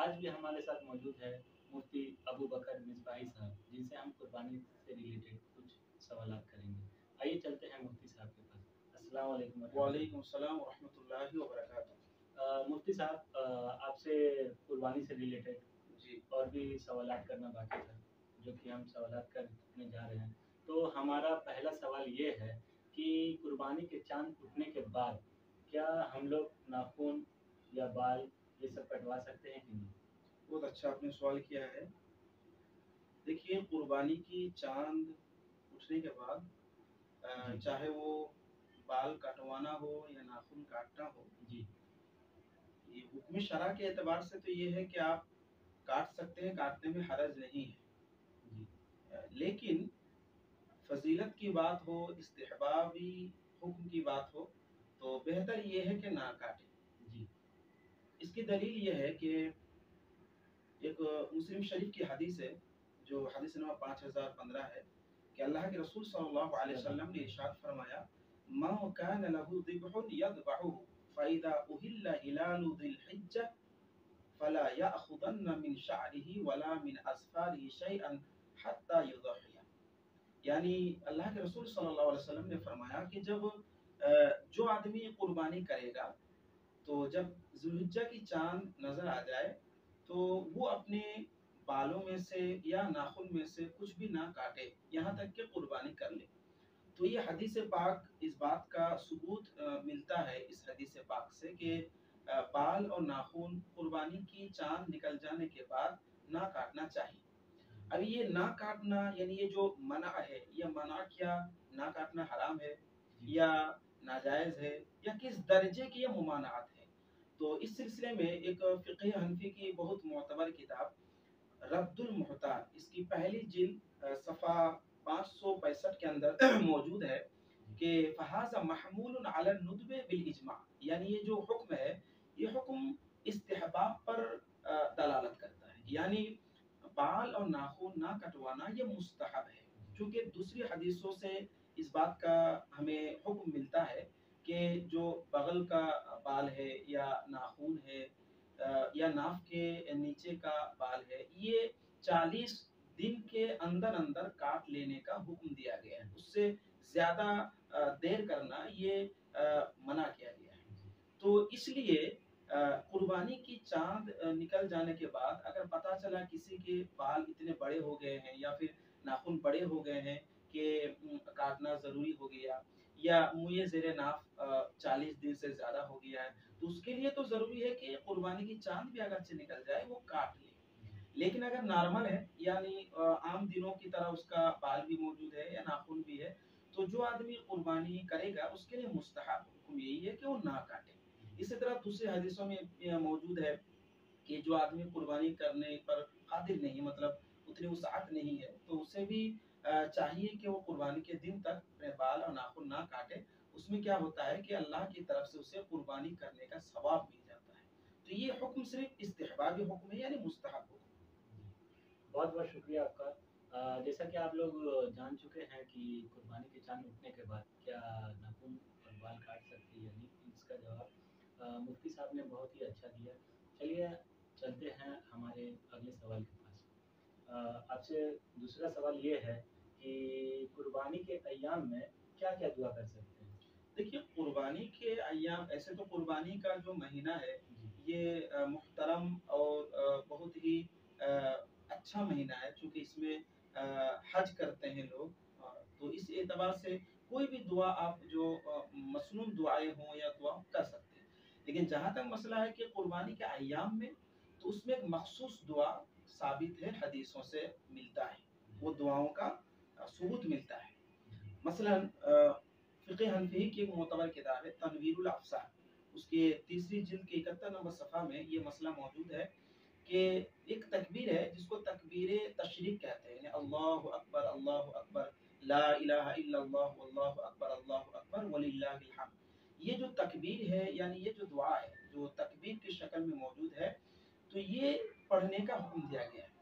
आज भी हमारे साथ मौजूद है मुफ्ती अबू बकर मिसबाही साहब, जिनसे हम कुर्बानी से रिलेटेड कुछ सवालात करेंगे। आइए चलते हैं मुफ्ती साहब के पास। अस्सलाम वालेकुम वालेकुम सलाम व रहमतुल्लाहि व बरकातुहू। मुफ्ती साहब, आपसे कुर्बानी से रिलेटेड जी और भी सवालात करना बाकी था, जो कि हम सवालात करने जा रहे हैं। तो हमारा पहला सवाल ये है कि कुर्बानी के चाँद उठने के बाद क्या हम लोग नाख़ून या बाल ये सब कटवा सकते हैं कि नहीं? बहुत अच्छा आपने सवाल किया है। देखिए, कुर्बानी की चाँद उठने के बाद जी, चाहे वो बाल कटवाना हो या नाखून काटना हो, जी, ये हुक्म शरा के एतबार से तो ये है कि आप काट सकते हैं, काटने में हरज नहीं है। जी, लेकिन फजीलत की बात हो, इस्तिहबाबी हुक्म की बात हो, तो बेहतर ये है कि ना काटें। जी, इसकी दलील ये है कि एक मुस्लिम शरीफ की हदीस है, जो हदीस नंबर 5015 है, कि अल्लाह के रसूल सल्लल्लाहु अलैहि वसल्लम ने इरशाद फरमाया, मा कान लहु दिबहुन यदबहुहु फइदा उहिल्ला हिलालु दिल हिज्जा फला याखुदन्न मिन शअरिही वला मिन अस्फारिही शैअन हत्ता युदहिया। यानी अल्लाह के रसूल सल्लल्लाहु अलैहि वसल्लम ने फरमाया कि जब जो आदमी कुर्बानी करेगा, तो जब जुल्हिज्जा की चांद नजर आ जाए, तो वो अपने बालों में से या नाखून में से कुछ भी ना काटे, यहाँ तक कि कुर्बानी कर ले। तो ये हदीस पाक इस बात का सबूत मिलता है इस हदीस पाक से कि बाल और नाखून कुर्बानी की चांद निकल जाने के बाद ना काटना चाहिए। अब ये ना काटना यानी ये जो मना है, ये मना क्या, ना काटना हराम है जी, या नाजायज है या किस दर्जे की ये मुमानात है। तो इस सिलसिले में एक फ़िक़्ह हनफी की बहुत मोतबर किताब रद्दुल मुहतार, इसकी पहली जिल्द सफ़ा 565 के अंदर मौजूद है कि फ़हाज़ा महमूलुन अला नुदबे बिल इज्मा, यानी ये जो हुक्म है, ये हुक्म इस्तिहबाब पर दलालत करता है। यानी बाल और नाखून ना कटवाना ये मुस्तहब है, क्योंकि दूसरी हदीसों से इस बात का हमें हुक्म मिलता है कि जो बगल का बाल है या नाखून है या नाफ के नीचे का बाल है, ये 40 दिन के अंदर अंदर काट लेने का हुक्म दिया गया है। उससे ज्यादा देर करना ये मना किया गया है। तो इसलिए कुर्बानी की चांद निकल जाने के बाद अगर पता चला किसी के बाल इतने बड़े हो गए हैं या फिर नाखून बड़े हो गए हैं कि काटना जरूरी हो गया, या मुँह ज़ेरे नाफ 40 दिन से ज्यादा हो गया है, तो उसके लिए तो जरूरी है कि कुर्बानी की चांद भी अगर से निकल जाए वो काट ले। लेकिन अगर नॉर्मल है, यानी आम दिनों की तरह उसका बाल भी मौजूद है या नाखून भी है, तो जो आदमी कुर्बानी करेगा उसके लिए मुस्तहब हुक्म यही है कि वो ना काटे। इसी तरह दूसरी हदीसों में मौजूद है कि जो आदमी कुर्बानी करने पर कादिर नहीं, मतलब उतनी वसाअत नहीं है, तो उसे भी चाहिए कि वो कुर्बानी के दिन तक अपने बाल और नाखून ना काटे। उसमें क्या होता है कि अल्लाह की तरफ से उसे कुर्बानी करने का सवाब मिल जाता है। तो ये हुक्म सिर्फ इस्तिहबाबी हुक्म है, यानी मुस्तहब हुक्म। बहुत बहुत शुक्रिया आपका। जैसा कि आप लोग जान चुके हैं कि कुर्बानी के चाँद उठने के बाद क्या नाखून और बाल काट सकते हैं या नहीं, इसका जवाब मुफ्ती साहब ने बहुत ही अच्छा दिया। चलिए चलते हैं हमारे अगले सवाल के पास। आपसे दूसरा सवाल ये है कि कुर्बानी के अय्याम में क्या-क्या दुआ कर सकते हैं? देखिए, कुर्बानी के अय्याम, ऐसे तो कुर्बानी का जो महीना है, जी, ये मुहतरम और बहुत ही अच्छा महीना है, चूँकि इसमें हज करते हैं लोग। तो इस एतबार से कोई भी दुआ आप जो मसनून दुआएँ हों या दुआ कर सकते हैं। लेकिन जहाँ तक मसला है कि कुर्बानी के अय्याम में, तो उसमें एक मखसूस दुआ साबित है, हदीसों से मिलता है। वो दुआओं का सबूत मिलता है। मसलन फ़िक़्ह हनफ़ी की एक मोतबर किताब है तनवीरुल अफ़सार, उसके तीसरी जिल्द के 71 नंबर सफ़ा में ये मसला मौजूद है कि एक तकबीर है जिसको तकबीर तशरीक कहते हैं, यानी अल्लाहु अकबर, ला इलाहा इल्लल्लाह वल्लाहु अकबर वलिल्लाहिल हम्द। ये जो तकबीर है, यानी ये जो दुआ है, जो तकबीर की शक्ल में मौजूद है, तो ये पढ़ने का हुक्म दिया गया है।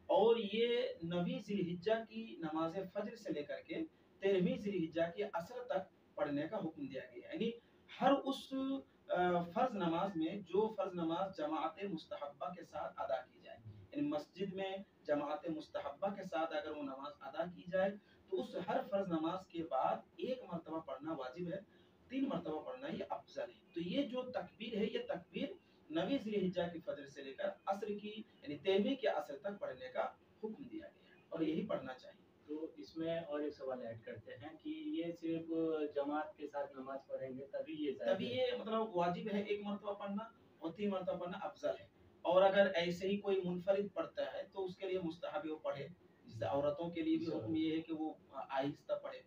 और ये 9वीं ज़िलहिज्जा की नमाज़ फ़ज्र से लेकर के 13वीं ज़िलहिज्जा की असर तक पढ़ने का हुक्म दिया गया है। यानी हर उस فرض نماز میں جو فرض نماز جماعت مستحبہ کے ساتھ ادا کی جائے، یعنی مسجد میں جماعت مستحبہ کے ساتھ اگر وہ نماز ادا کی جائے تو اس ہر فرض نماز کے بعد ایک مرتبہ پڑھنا واجب ہے، 3 مرتبہ پڑھنا یہ افضل ہے۔ تو یہ جو تکبیر ہے، یہ تکبیر 9 ذی الحجہ کی فجر سے لے کر عصر کی یعنی 13ویں کے عصر تک پڑھنے کا حکم دیا گیا ہے، اور یہی پڑھنا چاہیے۔ تو اس میں اور ایک سوال ایڈ کرتے ہیں کہ یہ صرف جماعت کے ساتھ نماز پڑھیں گے تبھی یہ تبھی جائز ہے؟ یہ مطلب واجب ہے 1 مرتبہ پڑھنا، اور 3 مرتبہ پڑھنا افضل ہے۔ اور اگر ایسے ہی کوئی منفرد پڑھتا ہے تو اس کے لیے مستحب ہے وہ پڑھے، جیسے عورتوں کے لیے بھی حکم یہ ہے کہ وہ آہستہ پڑھے،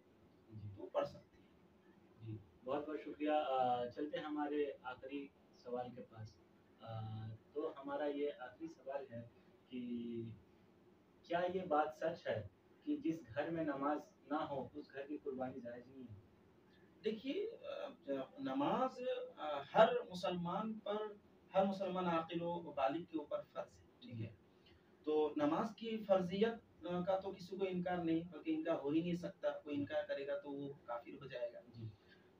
جی تو پڑھ سکتی ہے۔ جی، بہت بہت شکریہ۔ چلتے ہیں ہمارے آخری سوال کے پاس۔ تو ہمارا یہ آخری سوال ہے کہ کیا یہ بات سچ ہے کہ جس گھر میں نماز نہ ہو اس گھر کی قربانی جائز نہیں ہے؟ دیکھیے، نماز ہر مسلمان پر، ہر مسلمان عاقل و بالغ کے اوپر فرض ہے، ٹھیک ہے؟ تو نماز کی فرضیت کا تو کسی کو انکار نہیں، بلکہ انکار ہو ہی نہیں سکتا، کوئی انکار کرے گا تو وہ کافر ہو جائے گا۔ جی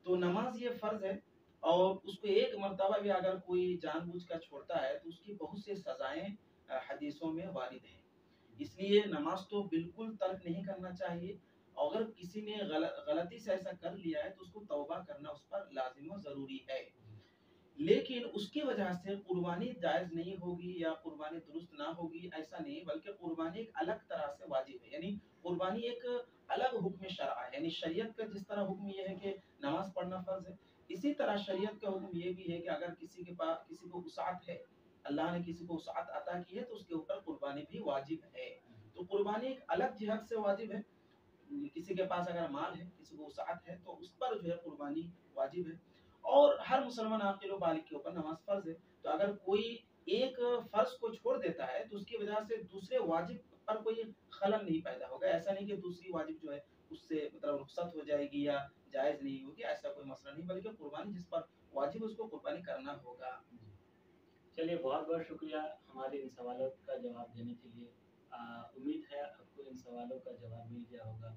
تو نماز یہ فرض ہے، اور اس کو 1 مرتبہ بھی اگر کوئی جان بوجھ کر چھوڑتا ہے تو اس کی بہت سی سزائیں حدیثوں میں وارد ہیں۔ اس لیے نماز تو بالکل ترک نہیں کرنا چاہیے، اگر کسی نے غلطی سے ایسا کر لیا ہے تو اس کو توبہ کرنا اس پر لازم و ضروری ہے، لیکن اس کی وجہ سے قربانی جائز نہیں ہوگی یا قربانی درست نہ ہوگی ایسا نہیں، بلکہ قربانی ایک الگ طرح سے واجب ہے، یعنی قربانی ایک الگ حکم شرع ہے، یعنی شریعت کا جس طرح حکم یہ ہے کہ نماز پڑھنا فرض ہے، اسی طرح شریعت کا حکم یہ بھی ہے کہ اگر کسی کے پاس کسی کو وسعت ہے، اللہ نے کسی کو وسعت عطا کی ہے تو اس کے اوپر قربانی بھی واجب ہے۔ تو قربانی ایک الگ جہت سے واجب ہے، کسی کے پاس اگر مال ہے، کسی کو وسعت ہے تو اس پر جو ہے قربانی واجب ہے، اور ہر مسلمان عاقل و بالغ کے اوپر نماز فرض ہے۔ تو اگر کوئی ایک فرض کو چھوڑ دیتا ہے تو اس کی وجہ سے دوسرے واجب پر کوئی خلل نہیں پیدا ہوگا، ایسا نہیں کہ دوسری واجب جو ہے اس سے مطلب رخصت ہو جائے گی یا جائز نہیں ہوگی، ایسا کوئی مسئلہ نہیں، بلکہ قربانی جس پر واجب ہے اس کو قربانی کرنا ہوگا۔ چلیے، بہت بہت شکریہ ہمارے ان سوالوں کا جواب دینے کے لیے۔ امید ہے آپ کو ان سوالوں کا جواب مل گیا ہوگا۔